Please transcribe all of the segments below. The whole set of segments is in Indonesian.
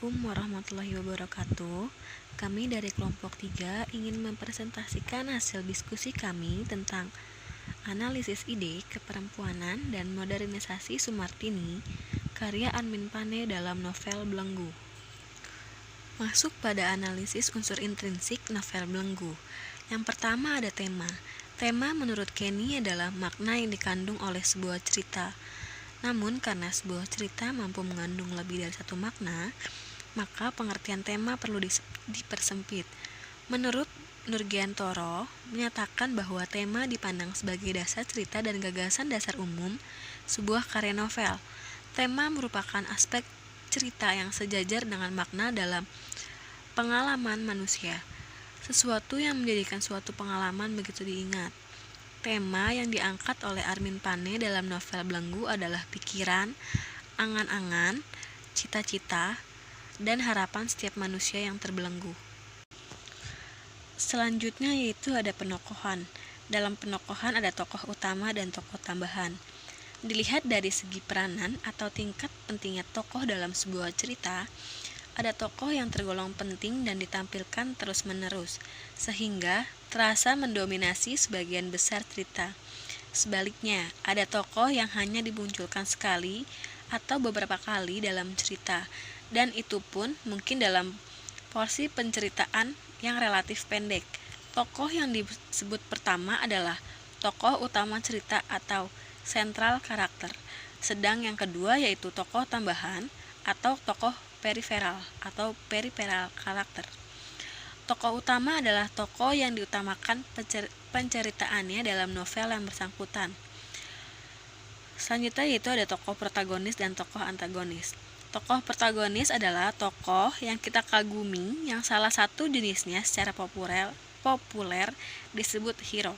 Assalamualaikum warahmatullahi wabarakatuh. Kami dari kelompok 3 ingin mempresentasikan hasil diskusi kami tentang analisis ide keperempuanan dan modernisasi Sumartini, karya Armin Pane dalam novel Belenggu. Masuk pada analisis unsur intrinsik novel Belenggu. Yang pertama ada tema. Tema menurut Kenny adalah makna yang dikandung oleh sebuah cerita. Namun karena sebuah cerita mampu mengandung lebih dari satu makna, maka pengertian tema perlu dipersempit. Menurut Nurgiantoro, menyatakan bahwa tema dipandang sebagai dasar cerita dan gagasan dasar umum sebuah karya novel. Tema merupakan aspek cerita yang sejajar dengan makna dalam pengalaman manusia. Sesuatu yang menjadikan suatu pengalaman begitu diingat. Tema yang diangkat oleh Armin Pane dalam novel Belenggu adalah pikiran, angan-angan, cita-cita, dan harapan setiap manusia yang terbelenggu. Selanjutnya yaitu ada penokohan. Dalam penokohan ada tokoh utama dan tokoh tambahan. Dilihat dari segi peranan atau tingkat pentingnya tokoh dalam sebuah cerita, ada tokoh yang tergolong penting dan ditampilkan terus-menerus, sehingga terasa mendominasi sebagian besar cerita. Sebaliknya, ada tokoh yang hanya dimunculkan sekali atau beberapa kali dalam cerita, dan itu pun mungkin dalam porsi penceritaan yang relatif pendek. Tokoh yang disebut pertama adalah tokoh utama cerita atau sentral karakter, sedang yang kedua yaitu tokoh tambahan atau tokoh periferal atau periferal karakter. Tokoh utama adalah tokoh yang diutamakan penceritaannya dalam novel yang bersangkutan. Selanjutnya yaitu ada tokoh protagonis dan tokoh antagonis. Tokoh protagonis adalah tokoh yang kita kagumi yang salah satu jenisnya secara populer disebut hero.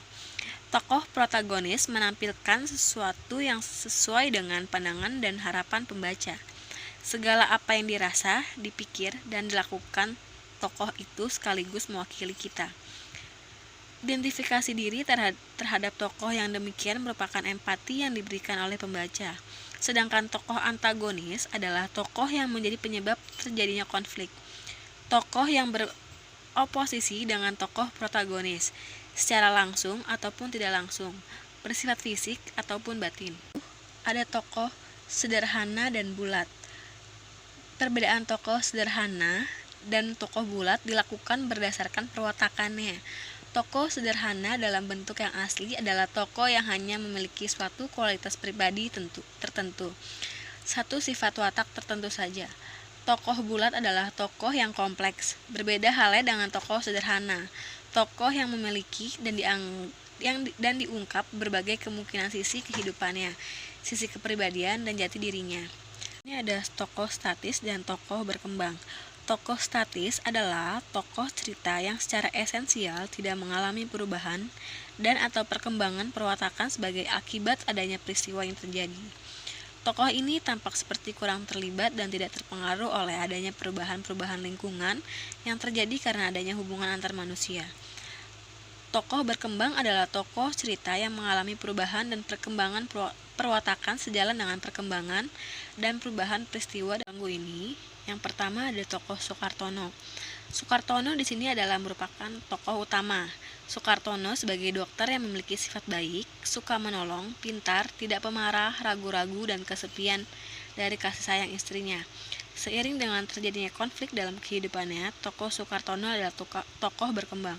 Tokoh protagonis menampilkan sesuatu yang sesuai dengan pandangan dan harapan pembaca. Segala apa yang dirasa, dipikir, dan dilakukan tokoh itu sekaligus mewakili kita. Identifikasi diri terhadap tokoh yang demikian merupakan empati yang diberikan oleh pembaca. Sedangkan tokoh antagonis adalah tokoh yang menjadi penyebab terjadinya konflik. Tokoh yang beroposisi dengan tokoh protagonis, secara langsung ataupun tidak langsung, bersifat fisik ataupun batin. Ada tokoh sederhana dan bulat. Perbedaan tokoh sederhana dan tokoh bulat dilakukan berdasarkan perwatakannya. Tokoh sederhana dalam bentuk yang asli adalah tokoh yang hanya memiliki suatu kualitas pribadi tertentu, satu sifat watak tertentu saja. Tokoh bulat adalah tokoh yang kompleks, berbeda halnya dengan tokoh sederhana. Tokoh yang memiliki dan diungkap berbagai kemungkinan sisi kehidupannya, sisi kepribadian dan jati dirinya. Ini ada tokoh statis dan tokoh berkembang. Tokoh statis adalah tokoh cerita yang secara esensial tidak mengalami perubahan dan atau perkembangan perwatakan sebagai akibat adanya peristiwa yang terjadi. Tokoh ini tampak seperti kurang terlibat dan tidak terpengaruh oleh adanya perubahan-perubahan lingkungan yang terjadi karena adanya hubungan antar manusia. Tokoh berkembang adalah tokoh cerita yang mengalami perubahan dan perkembangan perwatakan sejalan dengan perkembangan dan perubahan peristiwa Belenggu ini. Yang pertama ada tokoh Soekartono. Soekartono di sini adalah merupakan tokoh utama. Soekartono sebagai dokter yang memiliki sifat baik, suka menolong, pintar, tidak pemarah, ragu-ragu dan kesepian dari kasih sayang istrinya. Seiring dengan terjadinya konflik dalam kehidupannya, tokoh Soekartono adalah tokoh berkembang.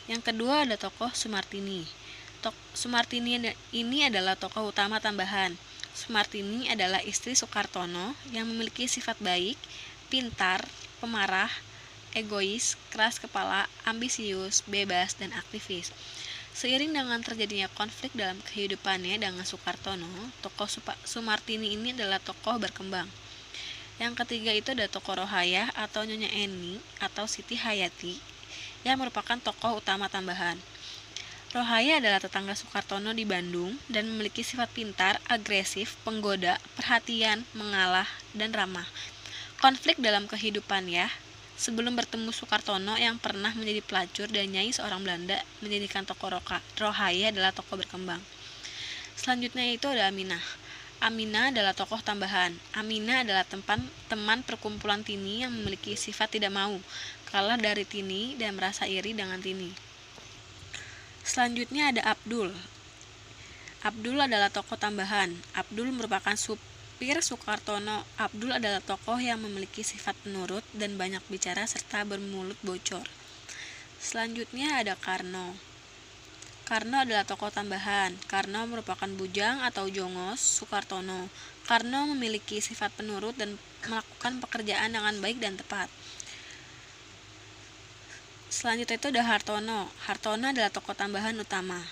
Yang kedua ada tokoh Sumartini. Sumartini ini adalah tokoh utama tambahan. Sumartini adalah istri Soekartono yang memiliki sifat baik, pintar, pemarah, egois, keras kepala, ambisius, bebas, dan aktivis. Seiring dengan terjadinya konflik dalam kehidupannya dengan Soekartono, tokoh Sumartini ini adalah tokoh berkembang. Yang ketiga itu ada tokoh Rohayah atau Nyonya Eni atau Siti Hayati yang merupakan tokoh utama tambahan. Rohayah adalah tetangga Soekartono di Bandung dan memiliki sifat pintar, agresif, penggoda, perhatian, mengalah, dan ramah. Konflik dalam kehidupannya, sebelum bertemu Soekartono yang pernah menjadi pelacur dan nyai seorang Belanda, menjadikan tokoh Rohayah adalah tokoh berkembang. Selanjutnya itu ada Aminah. Amina adalah tokoh tambahan. Amina adalah teman perkumpulan Tini yang memiliki sifat tidak mau, kalah dari Tini dan merasa iri dengan Tini. Selanjutnya ada Abdul. Abdul adalah tokoh tambahan. Abdul merupakan supir Sukartono. Abdul adalah tokoh yang memiliki sifat penurut dan banyak bicara serta bermulut bocor. Selanjutnya ada Karno. Karno adalah tokoh tambahan. Karno merupakan bujang atau jongos Sukartono. Karno memiliki sifat penurut dan melakukan pekerjaan dengan baik dan tepat. Selanjutnya itu ada Hartono. Hartono adalah tokoh tambahan utama.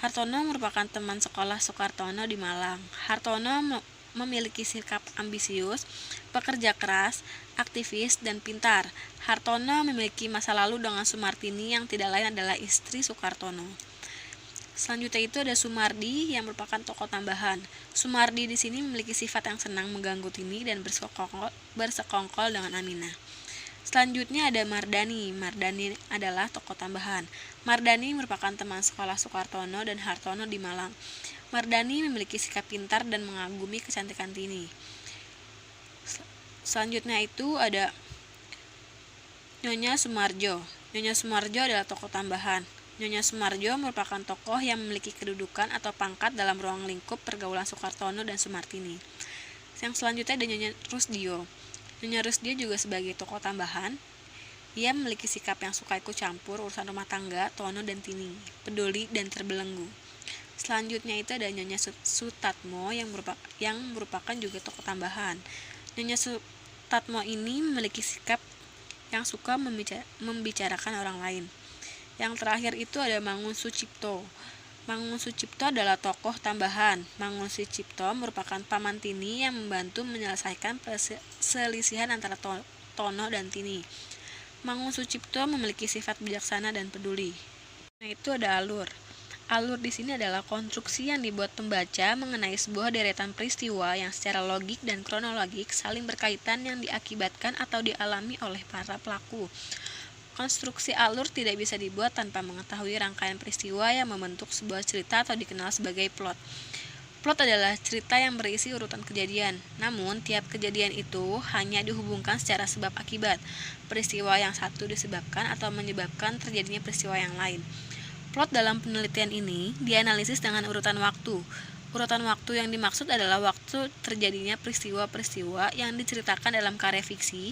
Hartono merupakan teman sekolah Sukartono di Malang. Hartono memiliki sikap ambisius, pekerja keras, aktivis, dan pintar. Hartono memiliki masa lalu dengan Sumartini yang tidak lain adalah istri Sukartono. Selanjutnya itu ada Sumardi yang merupakan tokoh tambahan. Sumardi di sini memiliki sifat yang senang mengganggu Tini dan bersekongkol dengan Aminah. Selanjutnya ada Mardani. Mardani adalah tokoh tambahan. Mardani merupakan teman sekolah Sukartono dan Hartono di Malang. Mardani memiliki sikap pintar dan mengagumi kecantikan Tini. Selanjutnya itu ada Nyonya Sumarjo. Nyonya Sumarjo adalah tokoh tambahan. Nyonya Sumarjo merupakan tokoh yang memiliki kedudukan atau pangkat dalam ruang lingkup pergaulan Sukartono dan Sumartini. Yang selanjutnya ada Nyonya Rusdio. Nyonya Rusdio juga sebagai tokoh tambahan. Ia memiliki sikap yang suka ikut campur urusan rumah tangga Tono dan Tini, peduli dan terbelenggu. Selanjutnya itu ada Nyonya Sutatmo yang merupakan juga tokoh tambahan. Nyonya Sutatmo ini memiliki sikap yang suka membicarakan orang lain. Yang terakhir itu ada Mangun Sucipto. Mangun Sucipto adalah tokoh tambahan. Mangun Sucipto merupakan paman Tini yang membantu menyelesaikan perselisihan antara Tono dan Tini. Mangun Sucipto memiliki sifat bijaksana dan peduli. Nah, itu ada alur. Alur di sini adalah konstruksi yang dibuat pembaca mengenai sebuah deretan peristiwa yang secara logik dan kronologik saling berkaitan yang diakibatkan atau dialami oleh para pelaku. Konstruksi alur tidak bisa dibuat tanpa mengetahui rangkaian peristiwa yang membentuk sebuah cerita atau dikenal sebagai plot. Plot adalah cerita yang berisi urutan kejadian, namun tiap kejadian itu hanya dihubungkan secara sebab akibat. Peristiwa yang satu disebabkan atau menyebabkan terjadinya peristiwa yang lain. Plot dalam penelitian ini dianalisis dengan urutan waktu. Urutan waktu yang dimaksud adalah waktu terjadinya peristiwa-peristiwa yang diceritakan dalam karya fiksi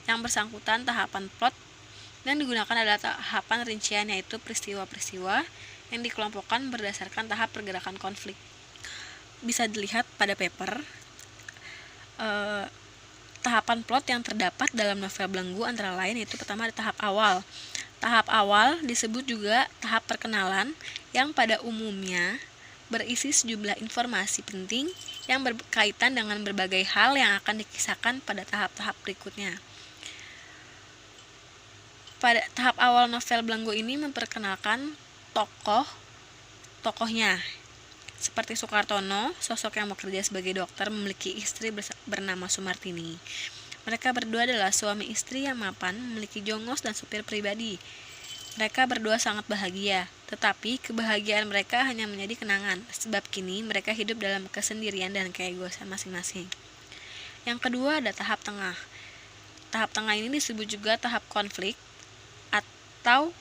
yang bersangkutan tahapan plot yang digunakan adalah tahapan rincian, yaitu peristiwa-peristiwa yang dikelompokkan berdasarkan tahap pergerakan konflik. Bisa dilihat pada paper. Tahapan plot yang terdapat dalam novel Belenggu antara lain yaitu pertama ada tahap awal. Tahap awal disebut juga tahap perkenalan yang pada umumnya berisi sejumlah informasi penting yang berkaitan dengan berbagai hal yang akan dikisahkan pada tahap-tahap berikutnya. Pada tahap awal novel Belenggu ini memperkenalkan tokohnya. Seperti Sukartono, sosok yang bekerja sebagai dokter memiliki istri bernama Sumartini. Mereka berdua adalah suami istri yang mapan, memiliki jongos dan supir pribadi. Mereka berdua sangat bahagia, tetapi kebahagiaan mereka hanya menjadi kenangan, sebab kini mereka hidup dalam kesendirian dan keegoisan masing-masing. Yang kedua ada tahap tengah. Tahap tengah ini disebut juga tahap konflik, atau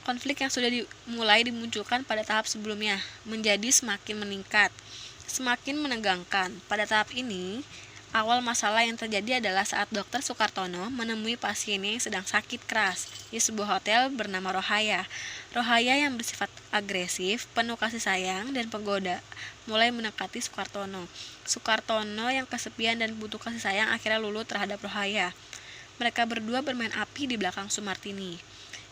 konflik yang sudah mulai dimunculkan pada tahap sebelumnya menjadi semakin meningkat, semakin menegangkan. Pada tahap ini, awal masalah yang terjadi adalah saat Dr. Sukartono menemui pasiennya yang sedang sakit keras di sebuah hotel bernama Rohaya. Rohaya yang bersifat agresif, penuh kasih sayang, dan penggoda mulai mendekati Sukartono. Sukartono yang kesepian dan butuh kasih sayang akhirnya luluh terhadap Rohaya. Mereka berdua bermain api di belakang Sumartini.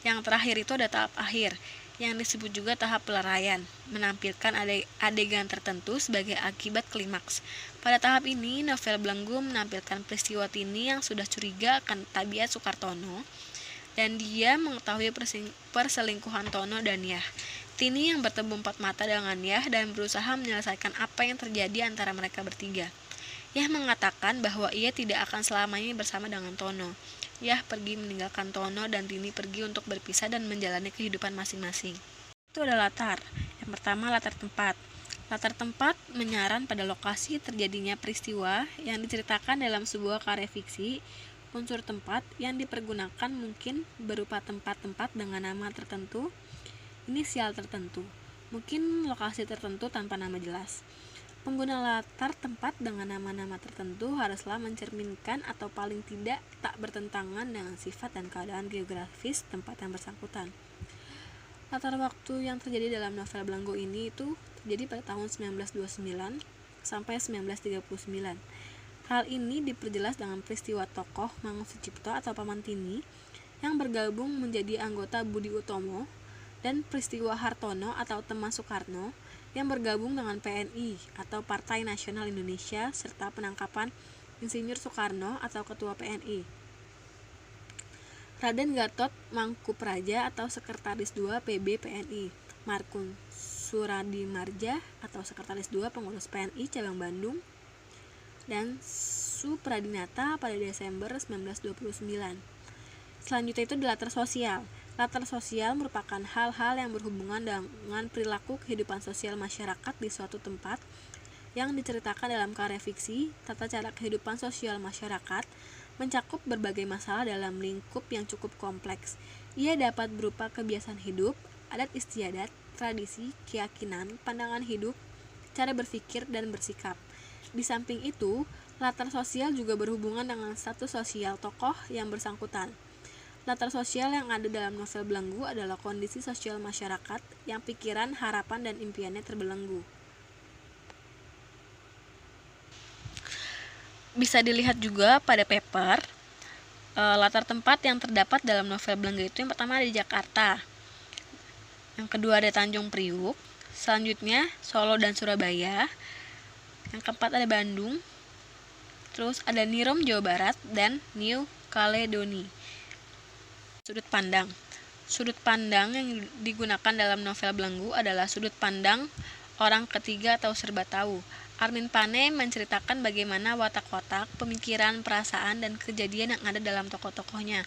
Yang terakhir itu ada tahap akhir, yang disebut juga tahap peleraian, menampilkan adegan tertentu sebagai akibat klimaks. Pada tahap ini, novel Belenggu menampilkan peristiwa Tini yang sudah curiga akan tabiat Sukartono, dan dia mengetahui perselingkuhan Tono dan Yah. Tini yang bertemu empat mata dengan Yah dan berusaha menyelesaikan apa yang terjadi antara mereka bertiga. Yah mengatakan bahwa ia tidak akan selamanya bersama dengan Tono. Yah pergi meninggalkan Tono dan Tini pergi untuk berpisah dan menjalani kehidupan masing-masing. Itu adalah latar. Yang pertama latar tempat. Latar tempat menyaran pada lokasi terjadinya peristiwa yang diceritakan dalam sebuah karya fiksi. Unsur tempat yang dipergunakan mungkin berupa tempat-tempat dengan nama tertentu, inisial tertentu, mungkin lokasi tertentu tanpa nama jelas. Pengguna latar tempat dengan nama-nama tertentu haruslah mencerminkan atau paling tidak tak bertentangan dengan sifat dan keadaan geografis tempat yang bersangkutan. Latar waktu yang terjadi dalam novel Belanggu ini itu terjadi pada tahun 1929 sampai 1939. Hal ini diperjelas dengan peristiwa tokoh Mangun Sucipto atau Paman Tini yang bergabung menjadi anggota Budi Utomo dan peristiwa Hartono atau teman Soekarno yang bergabung dengan PNI atau Partai Nasional Indonesia serta penangkapan Insinyur Soekarno atau Ketua PNI. Raden Gatot Mangkupraja atau Sekretaris II PB PNI, Markun Suradimarja atau Sekretaris II Pengurus PNI Cabang Bandung, dan Supradinata pada Desember 1929. Selanjutnya itu di latar sosial. Latar sosial merupakan hal-hal yang berhubungan dengan perilaku kehidupan sosial masyarakat di suatu tempat yang diceritakan dalam karya fiksi. Tata cara kehidupan sosial masyarakat mencakup berbagai masalah dalam lingkup yang cukup kompleks. Ia dapat berupa kebiasaan hidup, adat istiadat, tradisi, keyakinan, pandangan hidup, cara berpikir, dan bersikap. Di samping itu, latar sosial juga berhubungan dengan status sosial tokoh yang bersangkutan. Latar sosial yang ada dalam novel Belanggu adalah kondisi sosial masyarakat yang pikiran, harapan, dan impiannya terbelenggu. Bisa dilihat juga pada paper latar tempat yang terdapat dalam novel Belanggu itu yang pertama ada di Jakarta, yang kedua ada Tanjung Priuk, selanjutnya Solo dan Surabaya, yang keempat ada Bandung, terus ada Nirom Jawa Barat, dan New Caledonia. Sudut pandang yang digunakan dalam novel Belanggu adalah sudut pandang orang ketiga atau serba tahu. Armin Pane menceritakan bagaimana watak-watak, pemikiran, perasaan, dan kejadian yang ada dalam tokoh-tokohnya.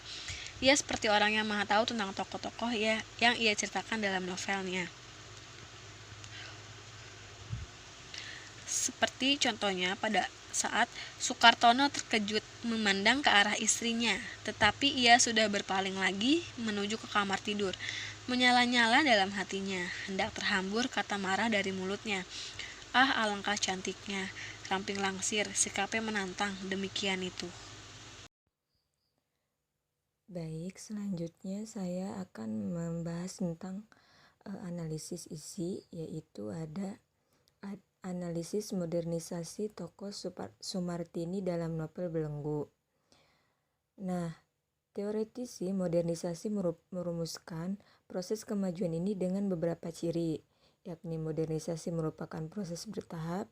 Ia seperti orang yang maha tahu tentang tokoh-tokoh yang ia ceritakan dalam novelnya. Seperti contohnya pada saat Sukartono terkejut memandang ke arah istrinya, tetapi ia sudah berpaling lagi menuju ke kamar tidur. Menyala-nyala dalam hatinya, hendak terhambur kata marah dari mulutnya. Ah, alangkah cantiknya, ramping langsir, sikapnya menantang, demikian itu. Baik, selanjutnya saya akan membahas tentang analisis isi, yaitu ada analisis modernisasi tokoh Sumartini dalam novel Belenggu. Nah, teoretisi modernisasi merumuskan proses kemajuan ini dengan beberapa ciri, yakni modernisasi merupakan proses bertahap,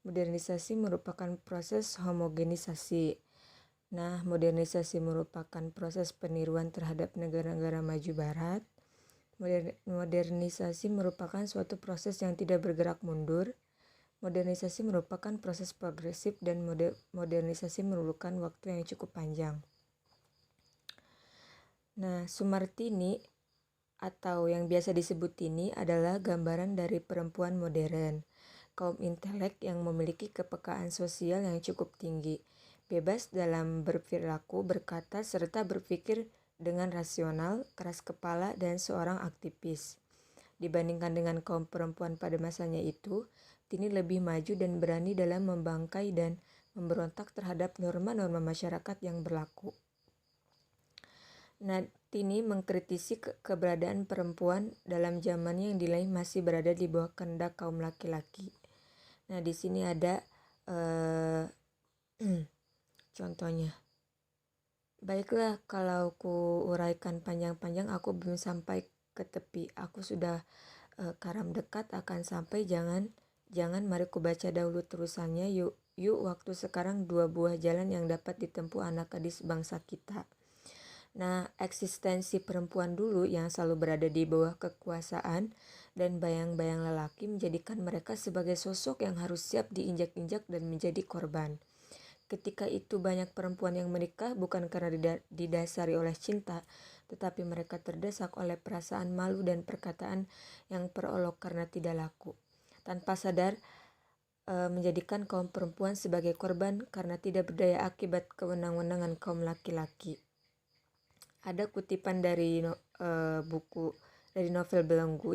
modernisasi merupakan proses homogenisasi. Nah, modernisasi merupakan proses peniruan terhadap negara-negara maju barat. Modernisasi merupakan suatu proses yang tidak bergerak mundur. Modernisasi merupakan proses progresif dan modernisasi memerlukan waktu yang cukup panjang. Nah, Sumartini atau yang biasa disebut Tini adalah gambaran dari perempuan modern, kaum intelek yang memiliki kepekaan sosial yang cukup tinggi, bebas dalam berperilaku, berkata, serta berpikir dengan rasional, keras kepala, dan seorang aktivis. Dibandingkan dengan kaum perempuan pada masanya itu, Tini lebih maju dan berani dalam membangkai dan memberontak terhadap norma-norma masyarakat yang berlaku. Nah, Tini mengkritisi keberadaan perempuan dalam zaman yang dinilai masih berada di bawah kehendak kaum laki-laki. Nah, di sini ada contohnya. Baiklah, kalau ku uraikan panjang-panjang, aku belum sampai ke tepi. Aku sudah karam dekat akan sampai. Jangan, mari ku baca dahulu terusannya. Yuk, waktu sekarang 2 buah jalan yang dapat ditempuh anak gadis bangsa kita. Nah, eksistensi perempuan dulu yang selalu berada di bawah kekuasaan dan bayang-bayang lelaki menjadikan mereka sebagai sosok yang harus siap diinjak-injak dan menjadi korban. Ketika itu banyak perempuan yang menikah bukan karena didasari oleh cinta, tetapi mereka terdesak oleh perasaan malu dan perkataan yang perolok karena tidak laku. tanpa sadar menjadikan kaum perempuan sebagai korban karena tidak berdaya akibat kewenang-wenangan kaum laki-laki. Ada kutipan dari novel Belenggu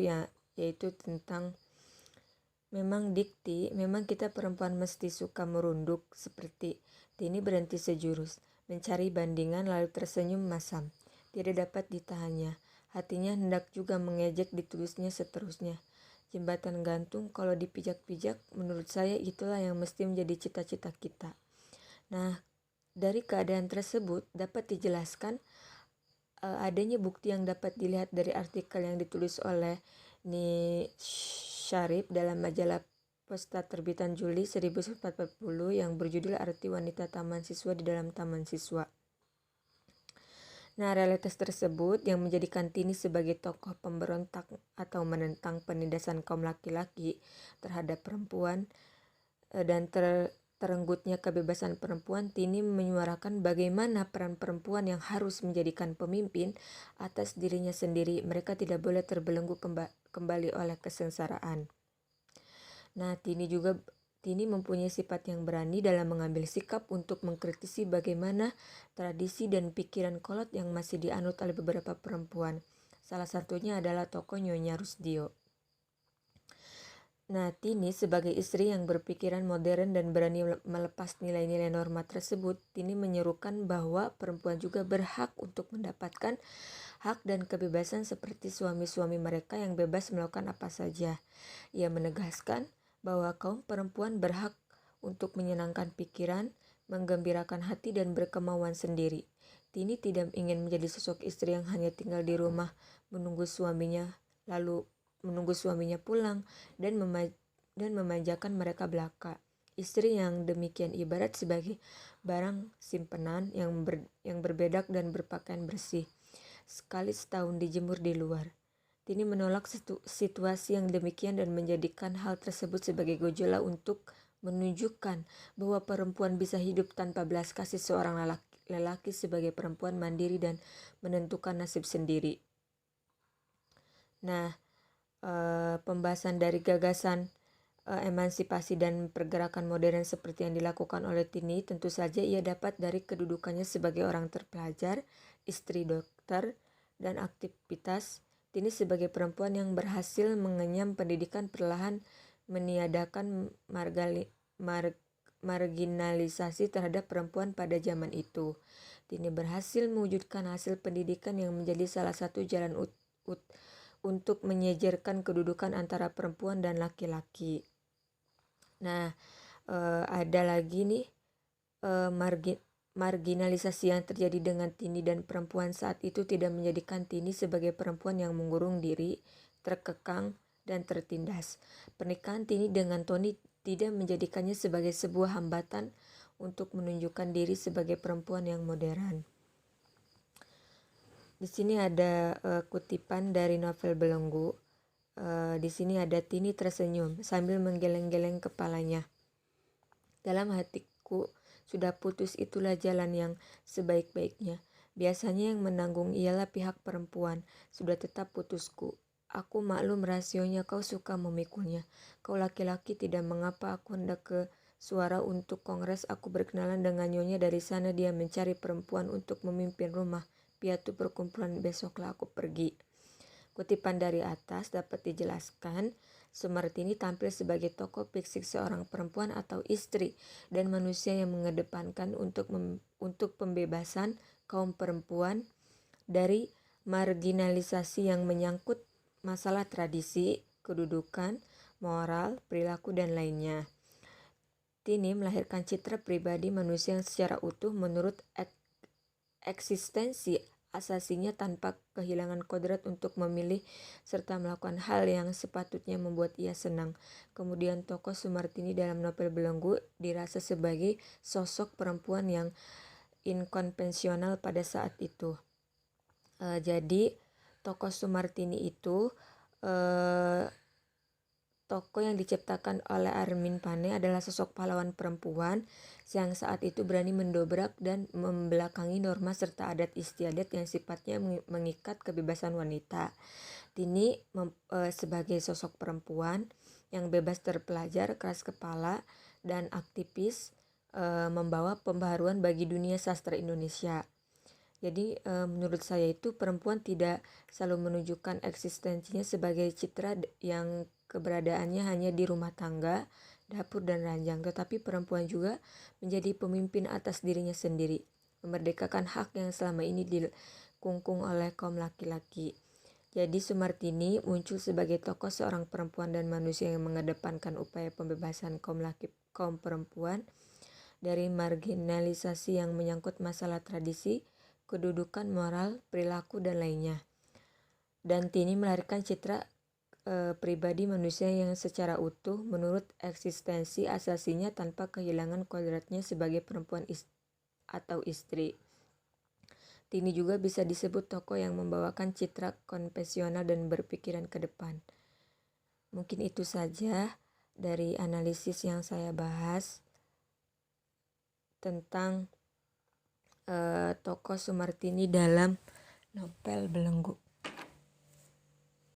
yaitu tentang memang kita perempuan mesti suka merunduk seperti Tini berhenti sejurus, mencari bandingan lalu tersenyum masam. Tidak dapat ditahannya. Hatinya hendak juga mengejek ditulisnya seterusnya. Jembatan gantung kalau dipijak-pijak, menurut saya itulah yang mesti menjadi cita-cita kita. Nah, dari keadaan tersebut dapat dijelaskan adanya bukti yang dapat dilihat dari artikel yang ditulis oleh Ni Syarif dalam majalah Posta terbitan Juli 1940 yang berjudul Arti Wanita Taman Siswa di dalam Taman Siswa. Nah, realitas tersebut yang menjadikan Tini sebagai tokoh pemberontak atau menentang penindasan kaum laki-laki terhadap perempuan dan terenggutnya kebebasan perempuan, Tini menyuarakan bagaimana peran perempuan yang harus menjadikan pemimpin atas dirinya sendiri. Mereka tidak boleh terbelenggu kembali oleh kesengsaraan. Nah, Tini mempunyai sifat yang berani dalam mengambil sikap untuk mengkritisi bagaimana tradisi dan pikiran kolot yang masih dianut oleh beberapa perempuan. Salah satunya adalah tokoh Nyonya Rusdio. Nah, Tini sebagai istri yang berpikiran modern dan berani melepas nilai-nilai norma tersebut, Tini menyerukan bahwa perempuan juga berhak untuk mendapatkan hak dan kebebasan seperti suami-suami mereka yang bebas melakukan apa saja. Ia menegaskan bahwa kaum perempuan berhak untuk menyenangkan pikiran, menggembirakan hati dan berkemauan sendiri. Tini tidak ingin menjadi sosok istri yang hanya tinggal di rumah menunggu suaminya pulang dan memanjakan mereka belaka. Istri yang demikian ibarat sebagai barang simpenan yang berbedak dan berpakaian bersih, sekali setahun dijemur di luar. Tini menolak situasi yang demikian dan menjadikan hal tersebut sebagai gejolak untuk menunjukkan bahwa perempuan bisa hidup tanpa belas kasih seorang lelaki sebagai perempuan mandiri dan menentukan nasib sendiri. Nah, pembahasan dari gagasan emansipasi dan pergerakan modern seperti yang dilakukan oleh Tini tentu saja ia dapat dari kedudukannya sebagai orang terpelajar, istri dokter, dan aktivitas. Tini sebagai perempuan yang berhasil mengenyam pendidikan perlahan meniadakan marginalisasi terhadap perempuan pada zaman itu. Tini berhasil mewujudkan hasil pendidikan yang menjadi salah satu jalan untuk menyejarkan kedudukan antara perempuan dan laki-laki. Nah, ada lagi nih marginalisasi yang terjadi dengan Tini dan perempuan saat itu tidak menjadikan Tini sebagai perempuan yang mengurung diri, terkekang, dan tertindas. Pernikahan Tini dengan Tony tidak menjadikannya sebagai sebuah hambatan untuk menunjukkan diri sebagai perempuan yang modern. Di sini ada kutipan dari novel Belenggu. Di sini ada Tini tersenyum sambil menggeleng-geleng kepalanya. Dalam hatiku sudah putus, itulah jalan yang sebaik-baiknya. Biasanya yang menanggung ialah pihak perempuan. Sudah tetap putusku. Aku maklum rasionya kau suka memikulnya. Kau laki-laki, tidak mengapa aku hendak ke suara untuk kongres. Aku berkenalan dengan Nyonya, dari sana dia mencari perempuan untuk memimpin rumah. Piatu perkumpulan, besoklah aku pergi. Kutipan dari atas dapat dijelaskan Sumartini tampil sebagai tokoh fiksi seorang perempuan atau istri dan manusia yang mengedepankan untuk pembebasan kaum perempuan dari marginalisasi yang menyangkut masalah tradisi, kedudukan, moral, perilaku, dan lainnya. Tini melahirkan citra pribadi manusia yang secara utuh menurut eksistensi asasinya tanpa kehilangan kodrat untuk memilih serta melakukan hal yang sepatutnya membuat ia senang. Kemudian tokoh Sumartini dalam novel Belenggu dirasa sebagai sosok perempuan yang inkonvensional pada saat itu. Jadi tokoh Sumartini itu tokoh yang diciptakan oleh Armin Pane adalah sosok pahlawan perempuan yang saat itu berani mendobrak dan membelakangi norma serta adat istiadat yang sifatnya mengikat kebebasan wanita. Tini sebagai sosok perempuan yang bebas terpelajar, keras kepala, dan aktivis, membawa pembaharuan bagi dunia sastra Indonesia. Jadi menurut saya itu perempuan tidak selalu menunjukkan eksistensinya sebagai citra yang keberadaannya hanya di rumah tangga, dapur, dan ranjang, tetapi perempuan juga menjadi pemimpin atas dirinya sendiri, memerdekakan hak yang selama ini dikungkung oleh kaum laki-laki. Jadi Sumartini muncul sebagai tokoh seorang perempuan dan manusia yang mengedepankan upaya pembebasan kaum perempuan dari marginalisasi yang menyangkut masalah tradisi, kedudukan moral, perilaku, dan lainnya. Dan Tini melahirkan citra pribadi manusia yang secara utuh menurut eksistensi asasinya tanpa kehilangan kodratnya sebagai perempuan atau istri. Tini juga bisa disebut tokoh yang membawakan citra konvensional dan berpikiran ke depan. Mungkin itu saja dari analisis yang saya bahas tentang tokoh Sumartini dalam novel Belenggu.